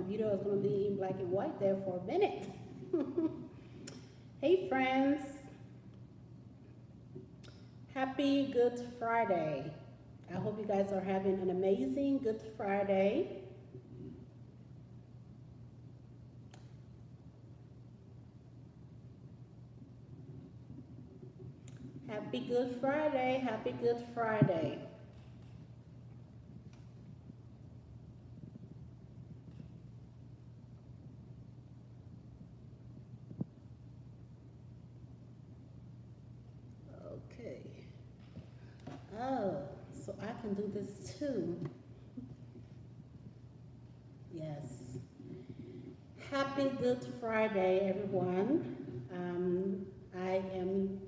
video is going to be in black and white there for a minute. Hey friends, happy Good Friday. I hope you guys are having an amazing Good Friday. Happy Good Friday, happy Good Friday. Okay. Oh, so I can do this too. Yes. Happy Good Friday, everyone. I am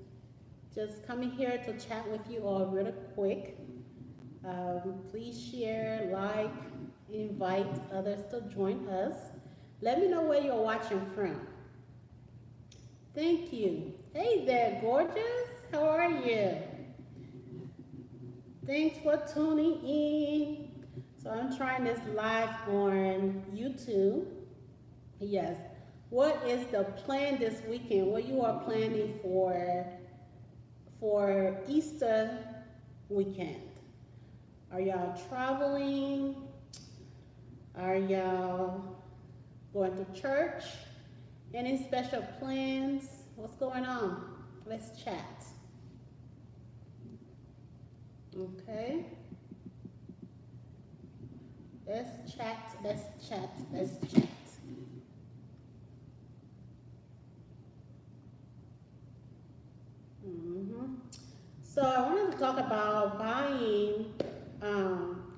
just coming here to chat with you all really quick. Please share, like, invite others to join us. Let me know where you're watching from. Thank you. Hey there, gorgeous. How are you? Thanks for tuning in. So I'm trying this live on YouTube. Yes. What is the plan this weekend? What you are planning for Easter weekend? Are y'all traveling? Are y'all going to church? Any special plans? What's going on? Let's chat. Okay. Let's chat, let's chat, let's chat. So I wanted to talk about buying,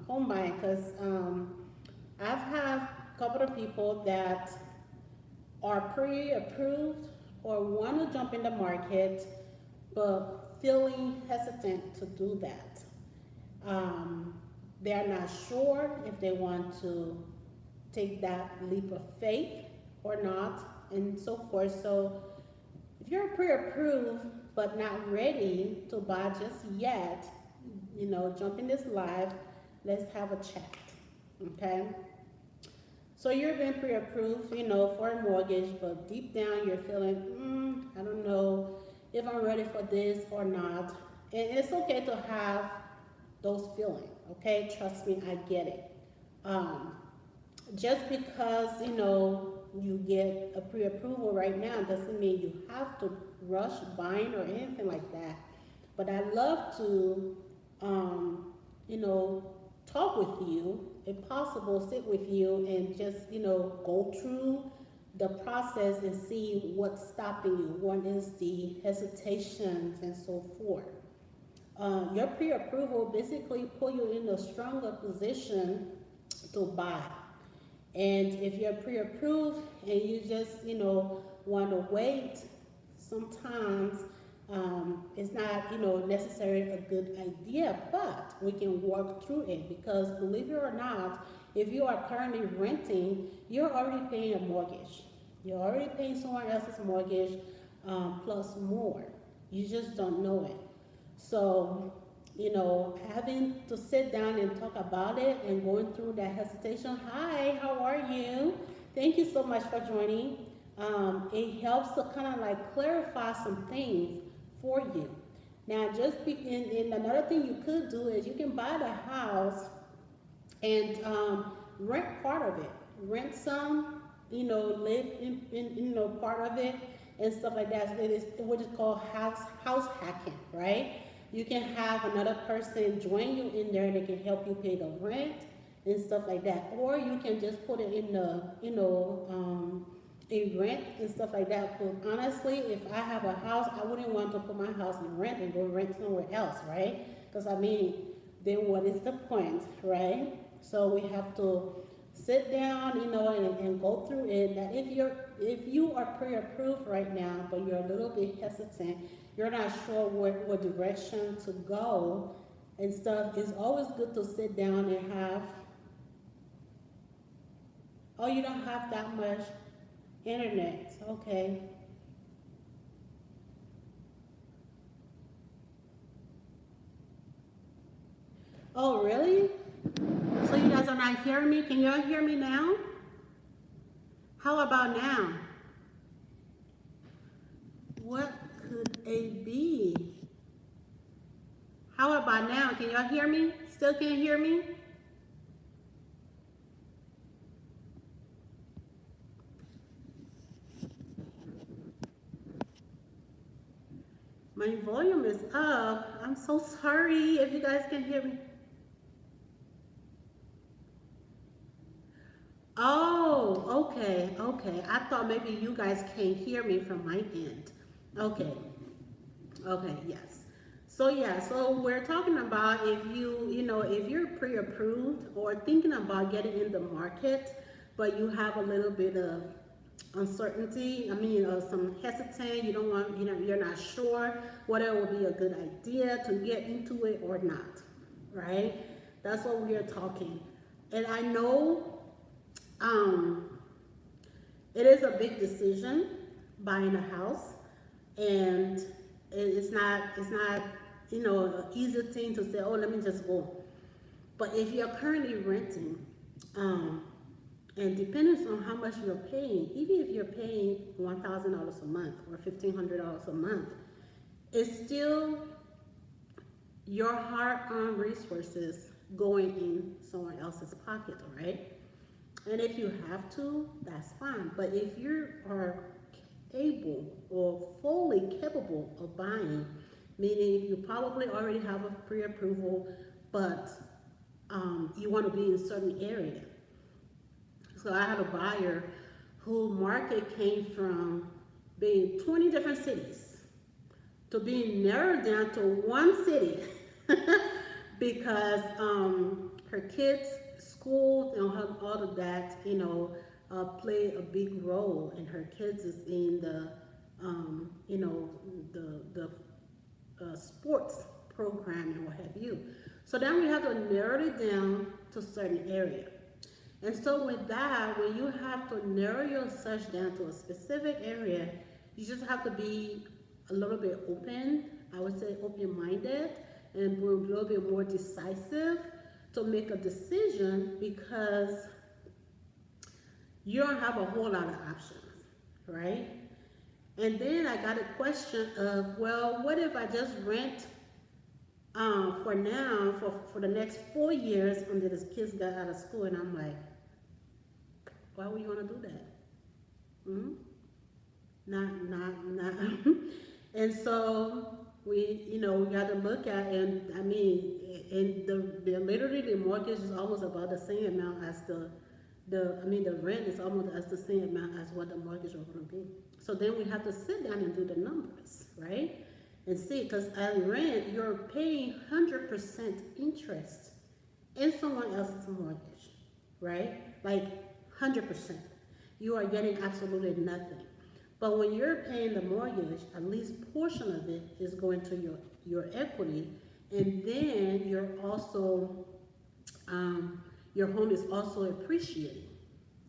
home buying, because I've had a couple of people that are pre-approved or want to jump in the market, but feeling hesitant to do that. They're not sure if they want to take that leap of faith or not, and so forth. So if you're pre-approved but not ready to buy just yet, jump in this live. Let's have a chat, okay? So you're being pre-approved, for a mortgage, but deep down you're feeling, I don't know if I'm ready for this or not. And it's okay to have those feelings, okay? Trust me, I get it. Just because, you get a pre-approval right now doesn't mean you have to rush buying or anything like that. But I'd love to, talk with you, if possible, sit with you and just, go through the process and see what's stopping you. What is the hesitations and so forth. Your pre-approval basically put you in a stronger position to buy. And if you're pre-approved and you just, want to wait, sometimes it's not, necessarily a good idea, but we can work through it because believe it or not, if you are currently renting, you're already paying a mortgage. You're already paying someone else's mortgage plus more. You just don't know it. So, having to sit down and talk about it and going through that hesitation. Hi, how are you? Thank you so much for joining. It helps to kind of like clarify some things for you. Now, and another thing you could do is you can buy the house and rent part of it. Rent some, live in part of it and stuff like that. So it is what is called house hacking, right? You can have another person join you in there and they can help you pay the rent and stuff like that. Or you can just put it in the, a rent and stuff like that. But honestly, if I have a house, I wouldn't want to put my house in rent and go rent somewhere else, right? Because then what is the point, right? So we have to sit down, and go through it. That if you are pre-approved right now, but you're a little bit hesitant, you're not sure what direction to go and stuff, it's always good to sit down and have, oh, you don't have that much internet, okay. Oh, really? So you guys are not hearing me? Can y'all hear me now? How about now? What could A be? How about now? Can y'all hear me? Still can't hear me? My volume is up. I'm so sorry if you guys can hear me. Oh, okay, okay. I thought maybe you guys can't hear me from my end. Okay, okay, yes. So yeah, so we're talking about if if you're pre-approved or thinking about getting in the market, but you have a little bit of uncertainty. I mean, some hesitant. You don't want, you're not sure whether it will be a good idea to get into it or not, right? That's what we are talking. And I know um, it is a big decision buying a house, and it's not an easy thing to say, oh, let me just go. But if you're currently renting, um, and depending on how much you're paying, even if you're paying $1,000 a month or $1,500 a month, it's still your hard-earned resources going in someone else's pocket, right? And if you have to, that's fine. But if you are able or fully capable of buying, meaning you probably already have a pre-approval, but you want to be in a certain area. So I had a buyer who market came from being 20 different cities to being narrowed down to one city because her kids' school and all of that, play a big role, and her kids is in the, the sports program and what have you. So then we have to narrow it down to a certain area. And so with that, when you have to narrow your search down to a specific area, you just have to be a little bit open, I would say open-minded, and a little bit more decisive to make a decision, because you don't have a whole lot of options, right? And then I got a question of, well, what if I just rent for now, for the next 4 years until the kids got out of school? And I'm like, why would you want to do that? Hmm? Not. And so we got to look at, and I mean, and literally the mortgage is almost about the same amount as the rent is almost as the same amount as what the mortgage was going to be. So then we have to sit down and do the numbers, right? And see, because at rent, you're paying 100% interest in someone else's mortgage, right? Like 100%. You are getting absolutely nothing. But when you're paying the mortgage, at least portion of it is going to your equity, and then you're also your home is also appreciating,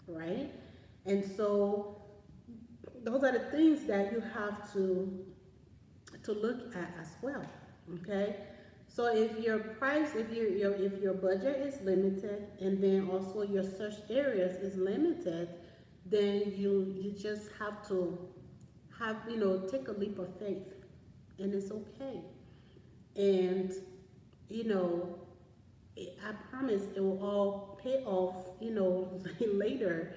right? And so those are the things that you have to look at as well. Okay, so if your price, if your budget is limited, and then also your search areas is limited, then you just have to take a leap of faith, and it's okay. And I promise it will all pay off, later.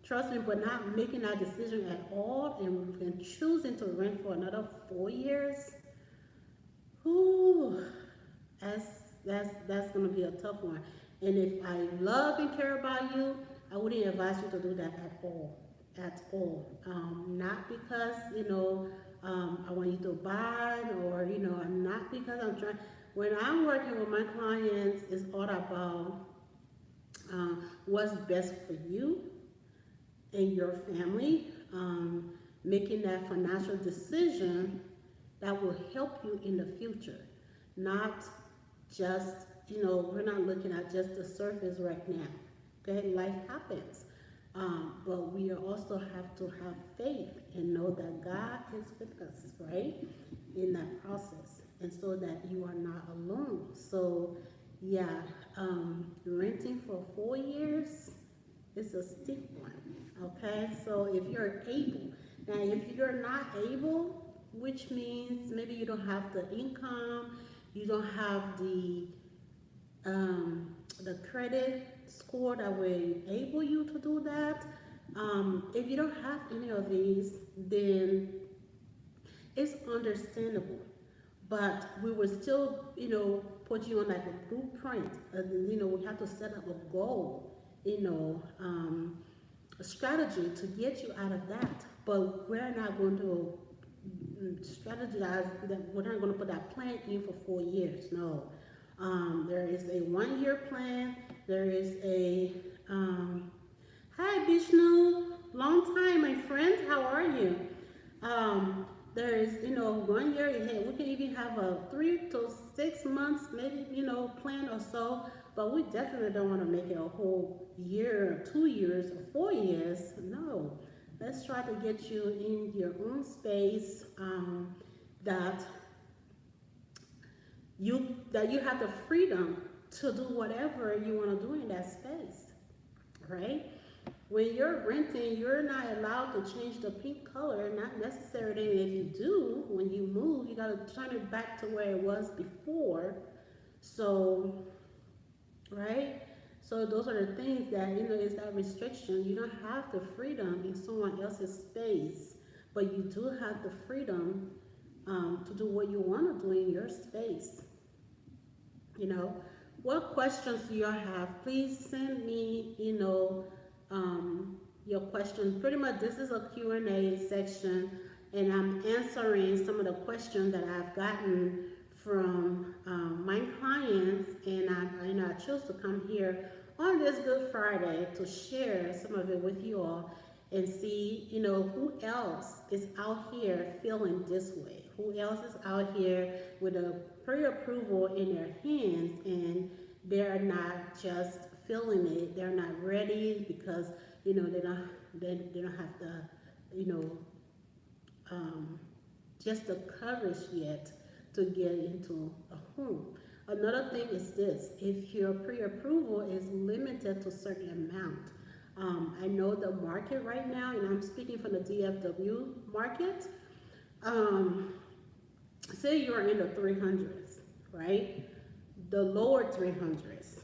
Trust me, but not making that decision at all, and choosing to rent for another 4 years, whew, that's gonna be a tough one. And if I love and care about you, I wouldn't advise you to do that at all, at all. Not because I want you to buy, or not because I'm trying. When I'm working with my clients, it's all about what's best for you and your family, making that financial decision that will help you in the future. Not just, we're not looking at just the surface right now. Okay, life happens. But we also have to have faith and know that God is with us, right, in that process, and so that you are not alone. So, yeah, renting for 4 years It's a steep one. Okay, so if you're able, now if you're not able, which means maybe you don't have the income, you don't have the credit score that will enable you to do that. If you don't have any of these, then it's understandable. But we will still, put you on like a blueprint. We have to set up a goal, a strategy to get you out of that. But we're not going to strategize that. We're not going to put that plan in for 4 years. No, there is a 1 year plan. There is a hi Vishnu, long time, my friend. How are you? Um, there is 1 year ahead. We can even have a 3 to 6 months, maybe plan or so. But we definitely don't want to make it a whole year, 2 years, or 4 years. No, let's try to get you in your own space that you have the freedom to do whatever you want to do in that space, right? When you're renting, you're not allowed to change the pink color, not necessarily. If you do, when you move, you got to turn it back to where it was before. So, right? So those are the things that, is that restriction. You don't have the freedom in someone else's space, but you do have the freedom to do what you want to do in your space. What questions do you have? Please send me, your questions. Pretty much this is a Q&A section, and I'm answering some of the questions that I've gotten from my clients, and I chose to come here on this Good Friday to share some of it with you all and see, who else is out here feeling this way. Who else is out here with a pre-approval in their hands and they're not just feeling it, they're not ready because they don't have the just the courage yet to get into a home. Another thing is this: if your pre-approval is limited to a certain amount, I know the market right now, and I'm speaking from the DFW market. Say you're in the 300s, right? The lower 300s.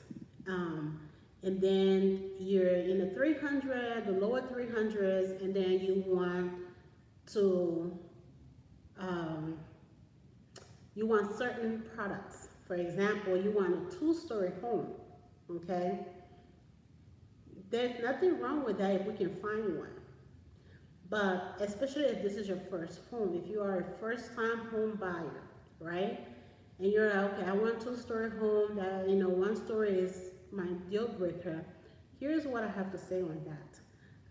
And then you're in the 300, the lower 300s, and then you want to, you want certain products. For example, you want a 2-story home, okay? There's nothing wrong with that if we can find one. But especially if this is your first home, if you are a first-time home buyer, right? And you're like, okay, I want a 2-story home that, 1 story is my deal breaker. Here's what I have to say on that.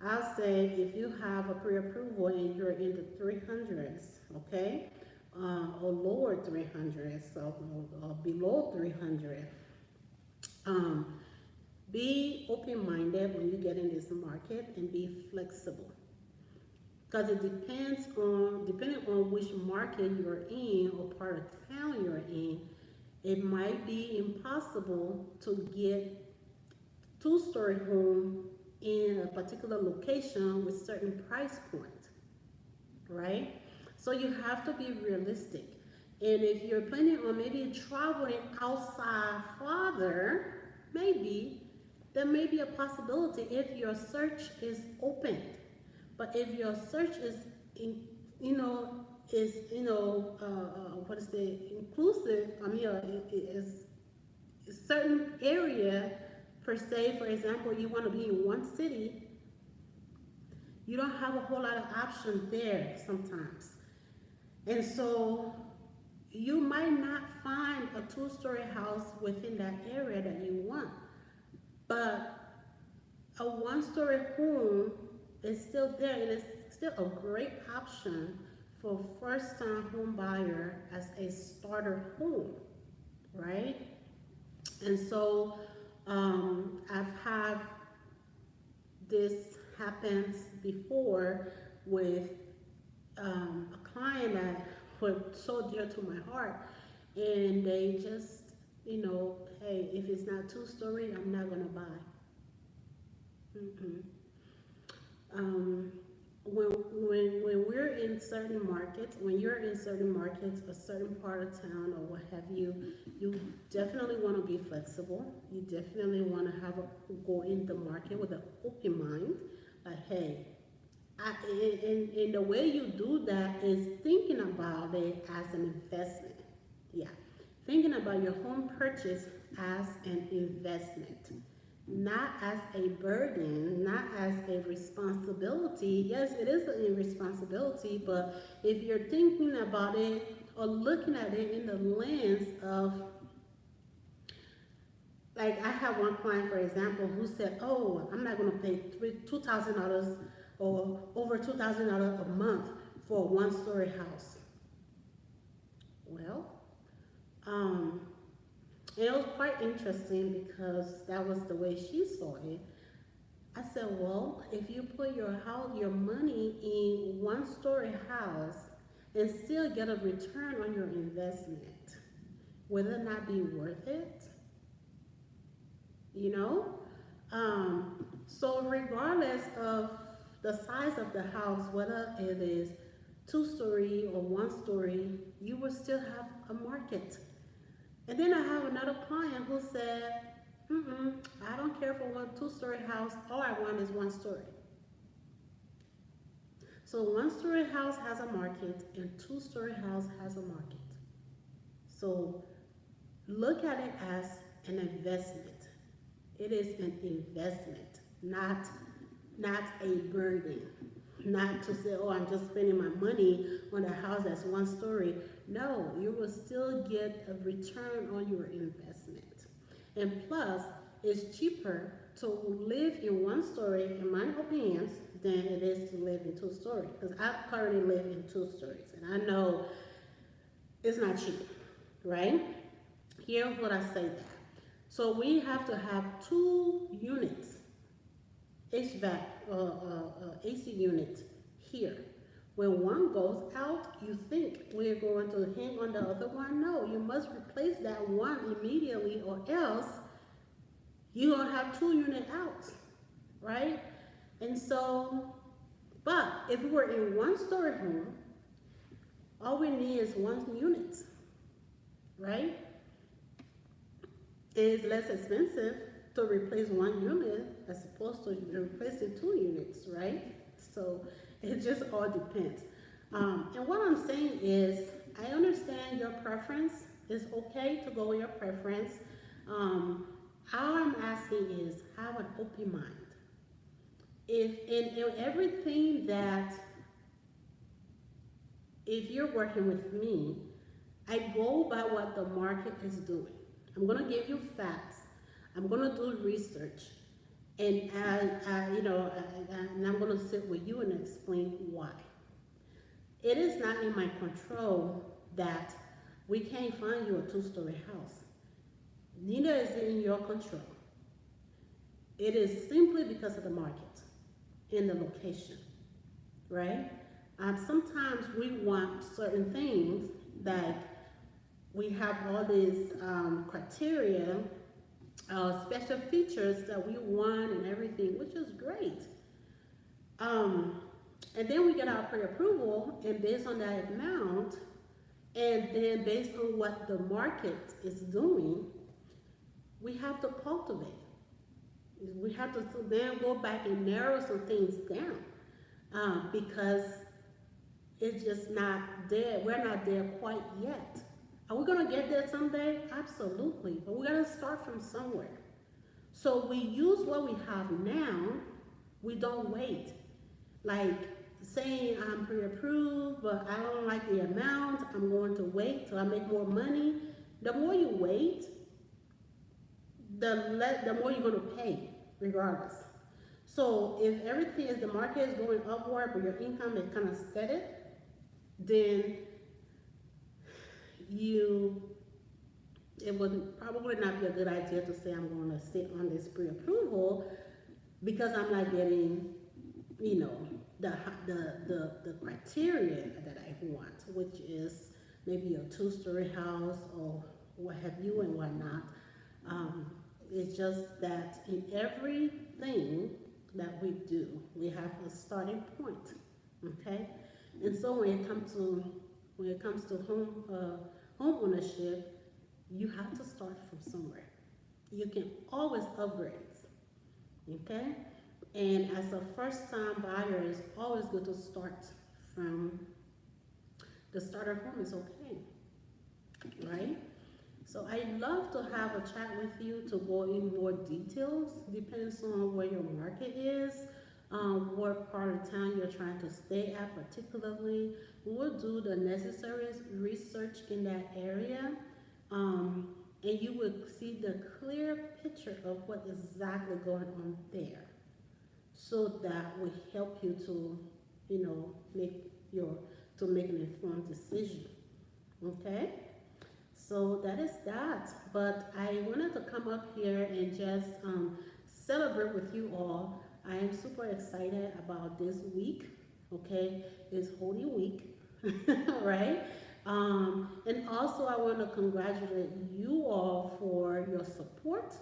I'll say if you have a pre-approval and you're in the 300s, okay, or lower 300s, or below 300, be open-minded when you get in this market and be flexible. Because it depending on which market you're in or part of town you're in, it might be impossible to get 2-story home in a particular location with certain price point, right? So you have to be realistic. And if you're planning on maybe traveling outside farther, there may be a possibility if your search is open. But if your search is, inclusive, is a certain area per se. For example, you want to be in one city, you don't have a whole lot of options there sometimes. And so you might not find a 2-story house within that area that you want. But a 1-story home is still there, and it's still a great option for first-time home buyer as a starter home, right? And so I've had this happens before with a client that was so dear to my heart, and they just, hey, if it's not 2-story, I'm not gonna buy. Mhm. Um, when we're in certain markets, when you're in certain markets, a certain part of town or what have you, you definitely want to be flexible. You definitely want to have a go in the market with an open mind. Like, hey, and the way you do that is thinking about it as an investment. Yeah, thinking about your home purchase as an investment, not as a burden, not as a responsibility. Yes, it is a responsibility, but if you're thinking about it or looking at it in the lens of, like, I have one client, for example, who said, "Oh, I'm not going to pay $2,000 or over $2,000 a month for a one-story house." Well, um, and it was quite interesting because that was the way she saw it. I said, "Well, if you put your money in one-story house and still get a return on your investment, would it not be worth it?" You know. So regardless of the size of the house, whether it is two-story or one-story, you will still have a market. And then I have another client who said, I don't care for one two-story house. All I want is one story. So one-story house has a market and two-story house has a market. So look at it as an investment. It is an investment, not a burden. Not to say, "Oh, I'm just spending my money on a house that's one story." No, you will still get a return on your investment. And plus, it's cheaper to live in one story, in my opinion, than it is to live in two stories. Because I currently live in two stories, and I know it's not cheap, right? Here would I say that. So we have to have two units, HVAC, AC unit here. When one goes out, you think we're going to hang on the other one. No, you must replace that one immediately, or else you're going to have two unit out, right? And so, but if we were in one story home, all we need is one unit, right? It's less expensive to replace one unit as opposed to replacing two units, right? So it just all depends. And what I'm saying is, I understand your preference. It's okay to go with your preference. Um, all I'm asking is have an open mind. If in everything that, if you're working with me, I go by what the market is doing. I'm gonna give you facts. I'm gonna do research, and and I'm gonna sit with you and explain why. It is not in my control that we can't find you a two-story house. Neither is it in your control. It is simply because of the market and the location, right? Sometimes we want certain things, like we have all these criteria, special features that we want and everything, which is great. Um, and then we get our pre-approval, and based on that amount, and then based on what the market is doing, we have to cultivate. We have to then go back and narrow some things down, because it's just not there. We're not there quite yet. Are we gonna get there someday? Absolutely. But we gotta start from somewhere. So we use what we have now. We don't wait. Like saying I'm pre-approved, but I don't like the amount. I'm going to wait till I make more money. The more you wait, the more you're gonna pay, regardless. So if everything is, the market is going upward, but your income is kind of steady, then you it would probably not be a good idea to say I'm going to sit on this pre-approval because I'm not getting, you know, the criteria that I want, which is maybe a two-story house or what have you and whatnot. It's just that in everything that we do. We have a starting point, okay? And so when it comes to home ownership, you have to start from somewhere. You can always upgrade, okay? And as a first-time buyer, it's always good to start from the starter home is okay, right? So I'd love to have a chat with you to go in more details. Depends on where your market is, what part of town you're trying to stay at particularly. We'll do the necessary research in that area, and you will see the clear picture of what is exactly going on there. So that will help you to, you know, make an informed decision. Okay? So that is that. But I wanted to come up here and just celebrate with you all. I am super excited about this week. Okay? It's Holy Week, right? And also, I want to congratulate you all for your support.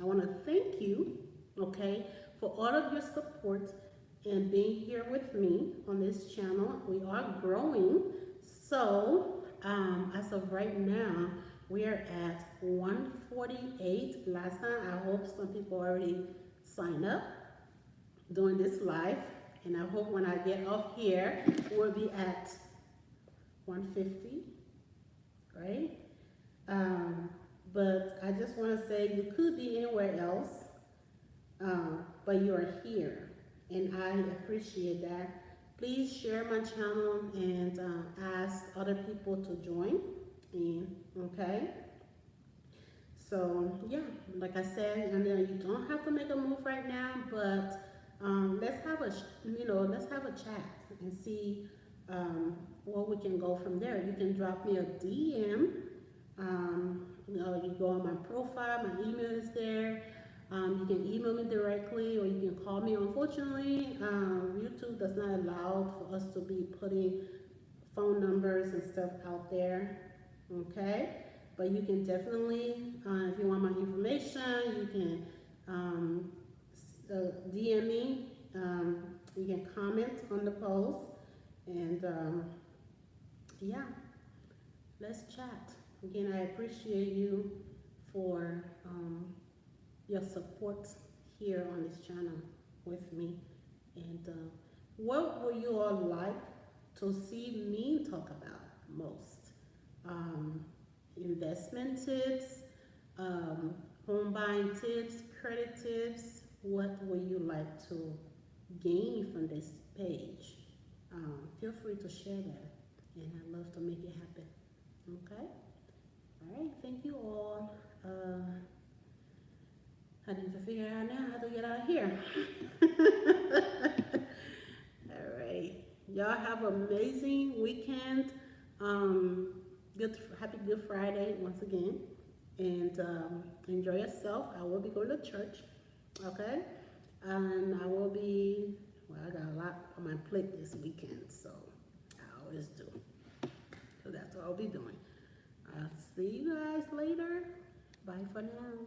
I want to thank you, okay, for all of your support and being here with me on this channel. We are growing. So, as of right now, we are at 148. Last time, I hope some people already signed up doing this live. And I hope when I get off here, we'll be at 150, right? But I just want to say you could be anywhere else, but you are here, and I appreciate that. Please share my channel and ask other people to join. And okay, so yeah, like I said, and then you don't have to make a move right now, but let's have a chat and see where we can go from there. You can drop me a DM. You go on my profile, my email is there. You can email me directly or you can call me. Unfortunately, YouTube does not allow for us to be putting phone numbers and stuff out there, okay? But you can definitely, if you want my information, you can DM me. You can comment on the post, and yeah, let's chat. Again, I appreciate you for your support here on this channel with me. And what would you all like to see me talk about most? Investment tips, home buying tips, credit tips. What would you like to gain from this page? Feel free to share that, and I'd love to make it happen. Okay? All right, thank you all. I need to figure out now how to get out of here. All right. Y'all have an amazing weekend. Happy Good Friday once again. And enjoy yourself. I will be going to church. Okay? And I got a lot on my plate this weekend, so I always do. So that's what I'll be doing. I'll see you guys later. Bye for now.